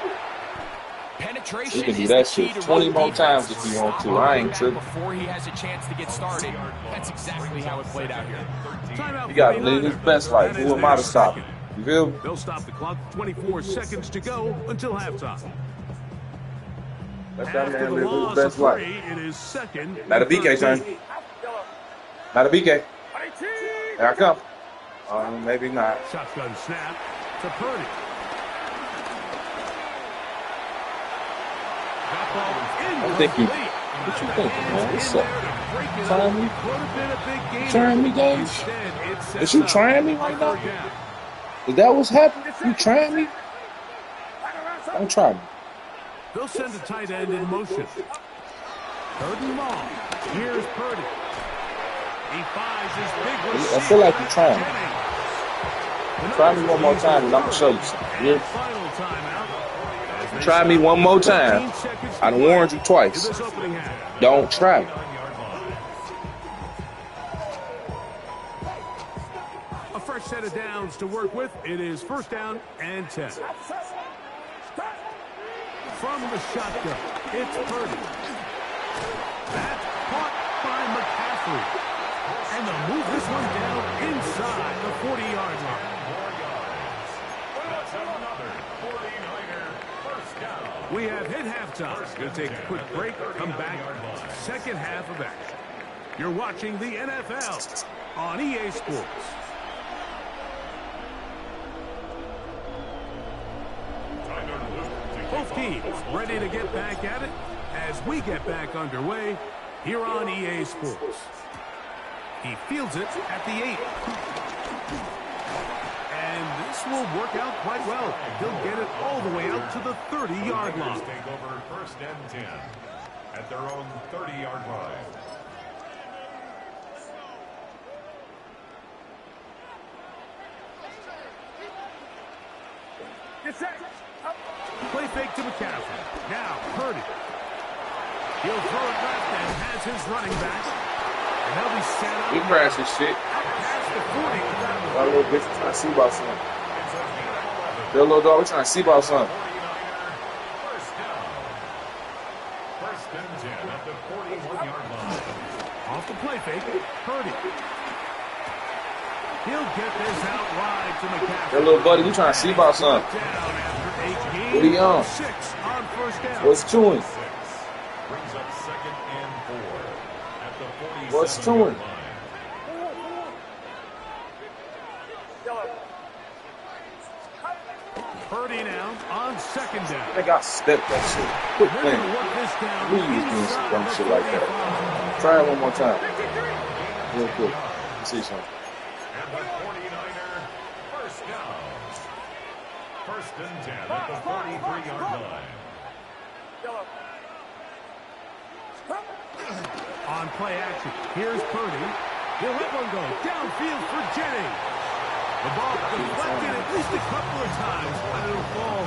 Penetration He can do is that the key shit to 20 run more defense. times if you want to. I ain't tripping. Before he has a chance to get started, that's exactly how it played out here. He got to live his best life. Who am I to stop him? You feel me? They'll stop the clock. 24 seconds to go until halftime. Let that After man the live loss his of best life. 3, it is second. Not a BK turn. Not a BK. Here I come. Maybe not. Shotgun snap to Purdy. I'm thinking, what you thinking, man? What's up? Trying me? Trying me, guys? Is you trying me right now? Is that what's happening? You trying me? Don't try me. They'll send a tight end in motion. Third and long. Here's Purdy. He finds his big receiver. I feel like you're trying me. Try me one more time and I'm going to show you something. Yeah? Final timeout. Try me one more time. I done warned you twice. Don't try me. A fresh set of downs to work with. It is first down and 10. From the shotgun, it's Purdy. That's caught by McCaffrey. And they'll move this one down inside the 40-yard line. We have hit halftime. Going to take a quick break. Come back. Second half of action. You're watching the NFL on EA Sports. Both teams ready to get back at it as we get back underway here on EA Sports. He fields it at the 8. And this will work out quite well. He'll get it all the way out to the 30-yard line. Take over first and 10 at their own 30-yard line. Play fake to McCaffrey. Now Purdy. He'll throw it left and has his running back. And they'll be set up. We crash this shit. Past the 40. That little bitch trying to see about something. That little dog, we trying to see about something. First and 10 at the 41-yard line. Off the play fake. Purdy. He'll get this out wide to McCaffrey. That little buddy, we trying to see about something. What he on? What's to him? Brings up second and 4 at the 47. What's to him? Purdy now on second down. I think I stepped that shit. Quit playing. Please doing some dumb shit like that. Try it one more time. Real quick. Let's see something. And the 49er, first down. First and 10 at the 43-yard line. On play action, here's Purdy. He'll let one go downfield for Jennings. The ball deflected at least a couple of times, but it'll fall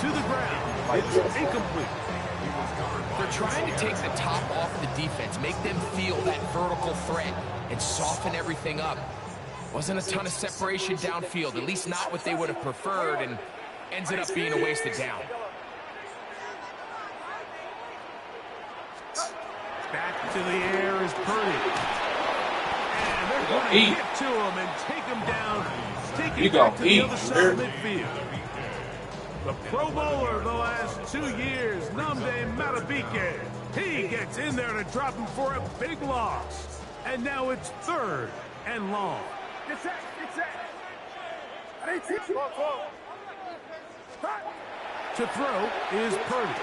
to the ground. It's incomplete. They're trying to take the top off the defense, make them feel that vertical threat, and soften everything up. Wasn't a ton of separation downfield, at least not what they would have preferred, and ended up being a wasted down. Back to the air is Purdy. And they're going to get to him and take him down. Take him back to the other side of midfield. The Pro Bowler the last 2 years, Nnamdi Madubuike. He gets in there to drop him for a big loss. And now it's 3rd and long. Get set. Get set. I need to. To throw is Purdy.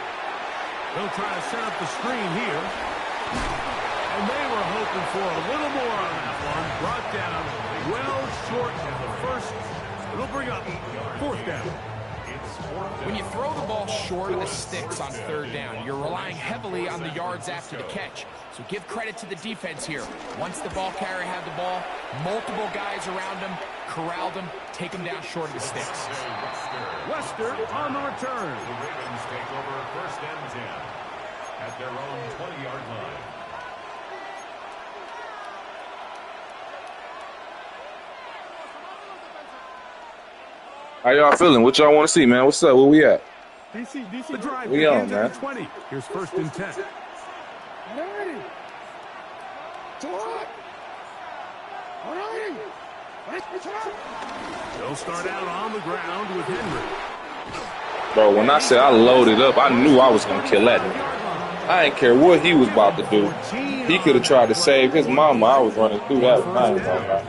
They'll try to set up the screen here. And they were hoping for a little more on that one. Brought down well short of the first. It'll bring up 4th down. When you throw the ball short of the sticks on 3rd down, you're relying heavily on the yards after the catch. So give credit to the defense here. Once the ball carrier had the ball, multiple guys around him, corralled him, take him down short of the sticks. Wester on the return. The Ravens take over 1st and 10 at their own 20-yard line. How y'all feeling? What y'all want to see, man? What's up? Where we at? DC, the drive We on, begins at man. the 20. Here's 1st and 10. They'll start out on the ground with Henry. Bro, when I said I loaded up, I knew I was going to kill that nigga. I didn't care what he was about to do. He could have tried to save his mama. I was running through that. I ain't gonna lie.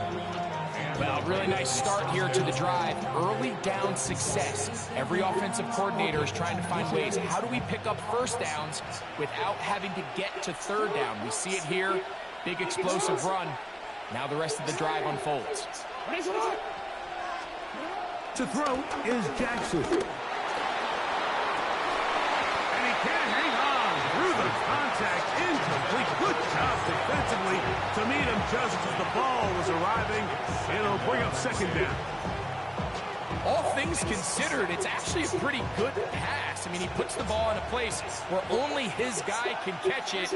Well, really nice start here to the drive. Early down success. Every offensive coordinator is trying to find ways. How do we pick up 1st downs without having to get to 3rd down? We see it here. Big explosive run. Now the rest of the drive unfolds. To throw is Jackson. And he can't hang on through the contact. Incomplete. Good job defensively to meet him just as the ball was arriving. It'll bring up 2nd down. All things considered, it's actually a pretty good pass. I mean, he puts the ball in a place where only his guy can catch it.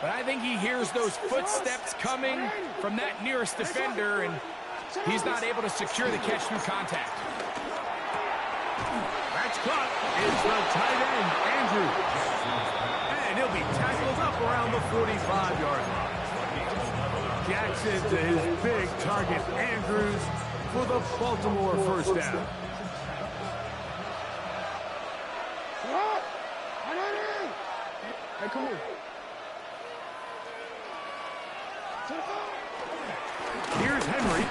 But I think he hears those footsteps coming from that nearest defender, and he's not able to secure the catch through contact. That's caught. It's the tight end, Andrews. And he'll be tackled up around the 45-yard line. Jackson to his big target, Andrews, for the Baltimore 1st down. Hey, come here. Here's Henry.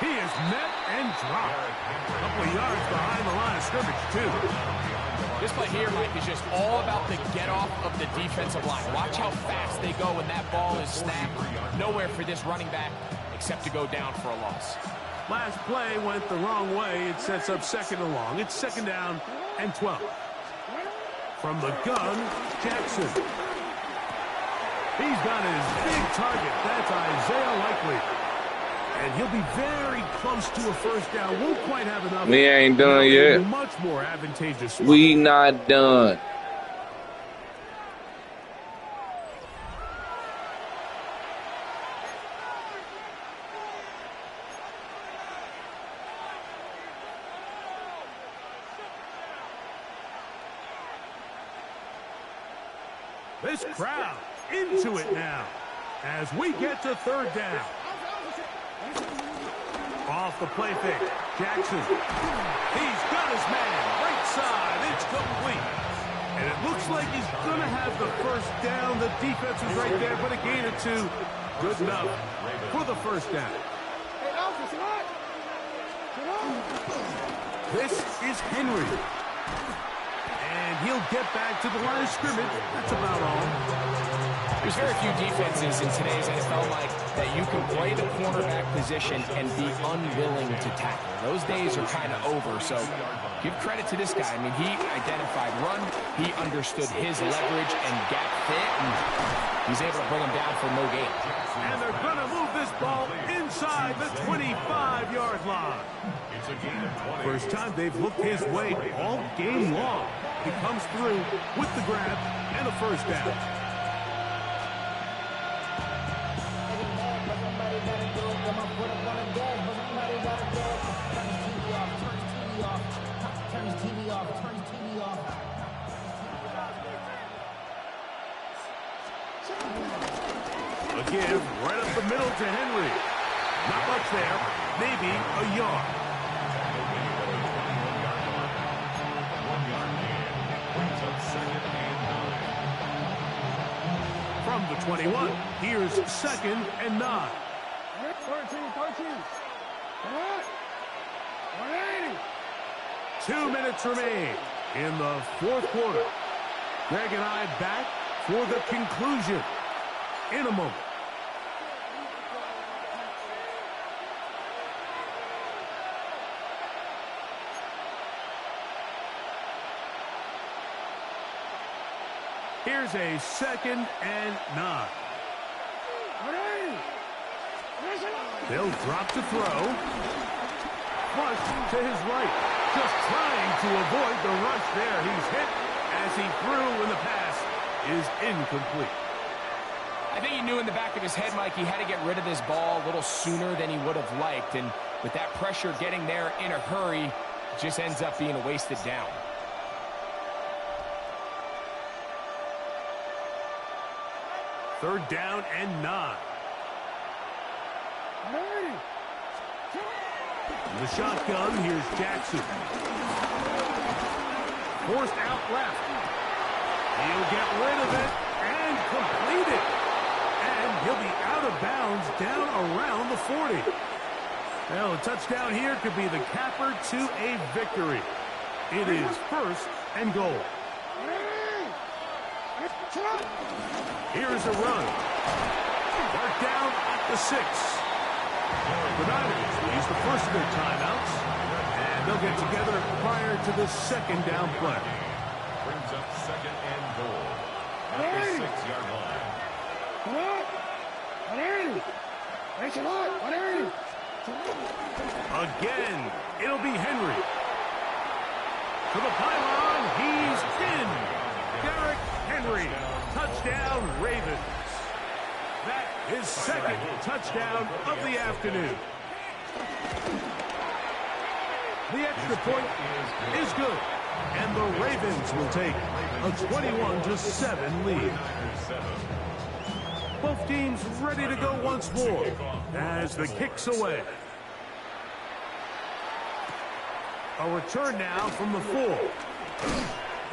He is met and dropped. A couple of yards behind the line of scrimmage, too. This play here, Mike, is just all about the get-off of the defensive line. Watch how fast they go when that ball is snapped. Nowhere for this running back except to go down for a loss. Last play went the wrong way. It sets up 2nd and long. It's 2nd down and 12. From the gun, Jackson. He's got his big target. That's Isaiah Likely. And he'll be very close to a 1st down. Won't quite have enough. We ain't done yet. Much more advantageous. We not done. This crowd into it now as we get to 3rd down. Off the play fake, Jackson. He's got his man, right side, it's complete. And it looks like he's going to have the 1st down. The defense is right there, but a gain or 2. Good enough for the 1st down. This is Henry. And he'll get back to the line of scrimmage. That's about all. There's very few defenses in today's NFL, Mike, that you can play the cornerback position and be unwilling to tackle. Those days are kind of over, so give credit to this guy. I mean, he identified run, he understood his leverage and gap fit, and he's able to bring him down for no gain. And they're going to move this ball inside the 25-yard line. It's a gain of 20. First time they've looked his way all game long. He comes through with the grab and a 1st down. A give right up the middle to Henry. Not much there. Maybe a yard. From the 21. Here's 2nd and 9. 2 minutes remain in the 4th quarter. Greg and I back for the conclusion in a moment. Here's a 2nd and 9. They'll drop to throw. Flush to his right. Just trying to avoid the rush there. He's hit as he threw, and the pass is incomplete. I think he knew in the back of his head, Mike, he had to get rid of this ball a little sooner than he would have liked. And with that pressure getting there in a hurry, it just ends up being a wasted down. Third down and 9. In the shotgun, here's Jackson. Forced out left. He'll get rid of it and complete it. And he'll be out of bounds down around the 40. Well, a touchdown here could be the capper to a victory. It is 1st and goal. Here's a run. Mark down at the 6. The Niners will use the first of their timeouts, and they'll get together prior to the 2nd down play. Brings up 2nd and goal at the 6-yard line. Again, it'll be Henry. To the pylon, he's in. Derrick Henry, touchdown Ravens. That is 2nd touchdown of the afternoon. The extra point is good, and the Ravens will take a 21-7 lead. Both teams ready to go once more as the kick's away. A return now from the 4.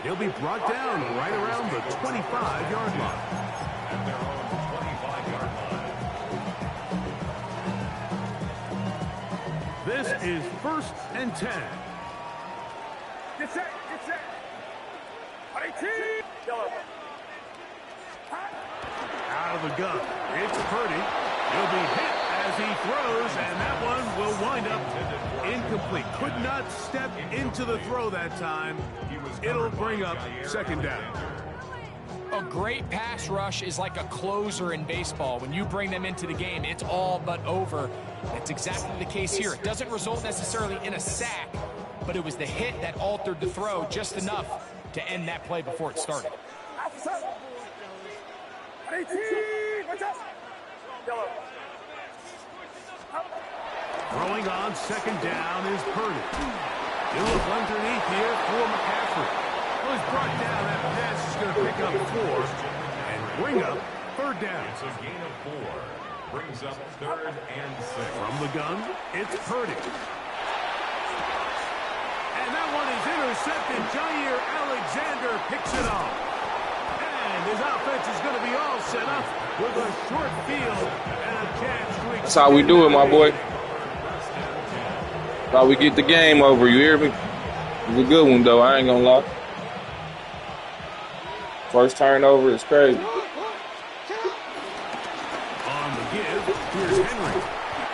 He'll be brought down right around the 25-yard line. At their own 25-yard line. This is 1st and 10. Get set, get set. 18. Yellow. Out of the gun, it's Purdy. He'll be hit as he throws, and that one will wind up incomplete. Could not step into the throw that time. It'll bring up 2nd down. A great pass rush is like a closer in baseball. When you bring them into the game, it's all but over. That's exactly the case here. It doesn't result necessarily in a sack, but it was the hit that altered the throw just enough to end that play before it started. 18. Watch out. Yellow. Throwing on 2nd down is Purdy. He'll look underneath here for McCaffrey. Well, he's brought down. That pass is going to pick up 4 and bring up 3rd down. It's a gain of 4. Brings up 3rd and 6. From the gun, it's Purdy. And that one is intercepted. Jair Alexander picks it off. And his offense is going to be all set up with a short field and a chance to extend. That's how we do it, my boy. How we get the game over, you hear me? It's a good one, though. I ain't gonna lie. First turnover is crazy. On the give, here's Henry.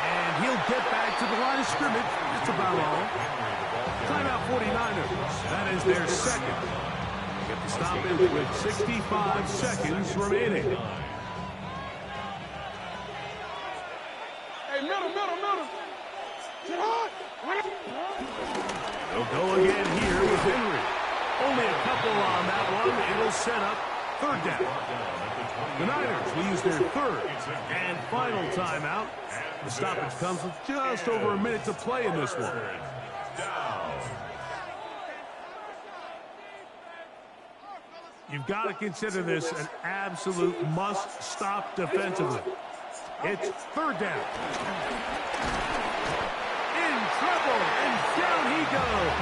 And he'll get back to the line of scrimmage. That's about all. Timeout 49ers. That is their 2nd. Get the stoppage with 65 seconds remaining. Hey, middle. They'll go again here with Henry. Only a couple on that one. It'll set up 3rd down. The Niners will use their 3rd and final timeout. The stoppage comes with just over a minute to play in this one. You've got to consider this an absolute must-stop defensively. It's 3rd down. In trouble, and down he goes.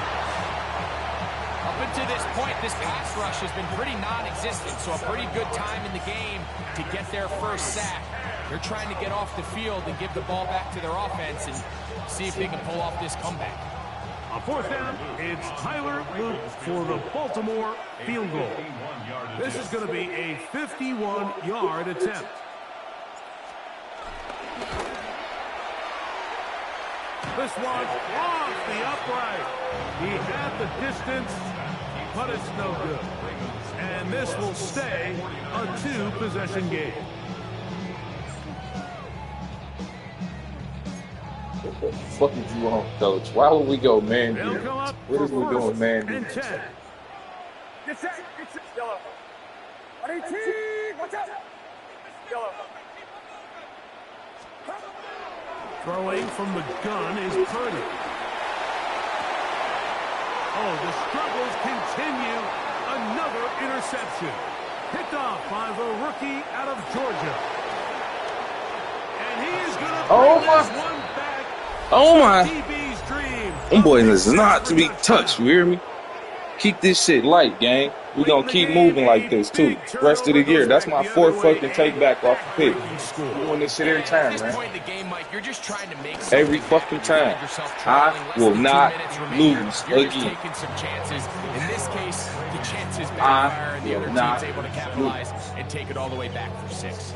Up into this point, this pass rush has been pretty non-existent, so a pretty good time in the game to get their first sack. They're trying to get off the field and give the ball back to their offense and see if they can pull off this comeback. On fourth down, it's Tyler Luke for the Baltimore field goal. This is going to be a 51-yard attempt. This one off the upright. He had the distance, but it's no good. And this will stay a 2-possession game. What the fuck did you want, coach? Why would we go man here? What is we doing man here? Get set. Get set. Yellow. 18. Watch out. Yellow. Throwing from the gun is Purdy. Oh, the struggles continue. Another interception. Picked off by the rookie out of Georgia. And he is going to bring this one back. Oh my. DB's dream. Them boys is not to be touched, you hear me? Keep this shit light, gang. We're going to keep moving like this, too. Rest of the year. That's my fourth fucking take back off the pick. We're doing this shit every time, man. Every fucking time. I will not lose again. In this case, the chances I backfire and the other team's able to capitalize and take it all the way back for 6.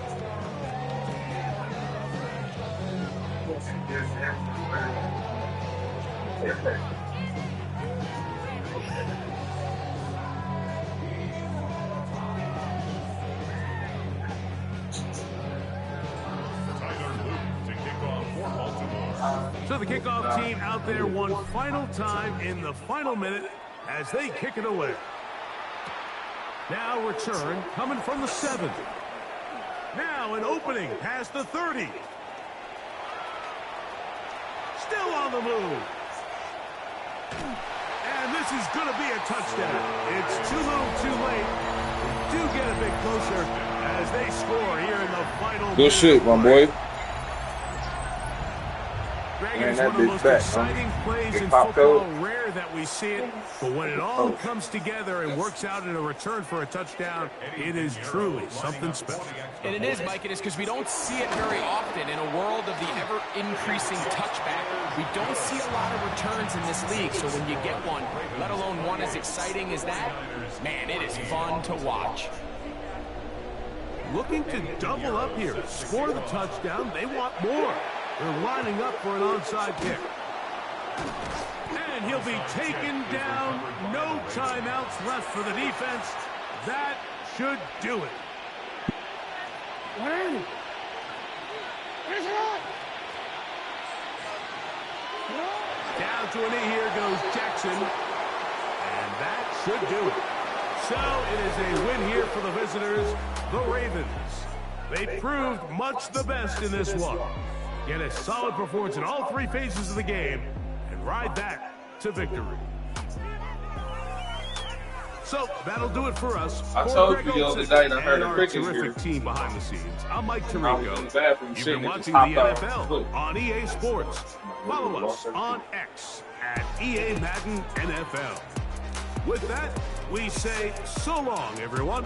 So the kickoff team out there one final time in the final minute as they kick it away. Now return coming from the 7. Now an opening past the 30. Still on the move. And this is going to be a touchdown. It's too little too late. We do get a bit closer as they score here in the final Good shit, my boy. Man, it's one of the most exciting plays in football. Rare that we see it, but when it all comes together and works out in a return for a touchdown, it is truly something special. And it is, Mike. It is because we don't see it very often in a world of the ever-increasing touchback. We don't see a lot of returns in this league, so when you get one, let alone one as exciting as that, man, it is fun to watch. Looking to double up here, score the touchdown. They want more. They're lining up for an onside kick. And he'll be taken down. No timeouts left for the defense. That should do it. Down to a knee here goes Jackson. And that should do it. So it is a win here for the visitors, the Ravens. They proved much the best in this one. Get a solid performance in all 3 phases of the game and ride that to victory. So that'll do it for us. I told you the other night I heard a cricket terrific team behind the scenes. I'm Mike Tirico. You've been watching the NFL on EA Sports. Follow us on X at EA Madden NFL. With that, we say so long, everyone.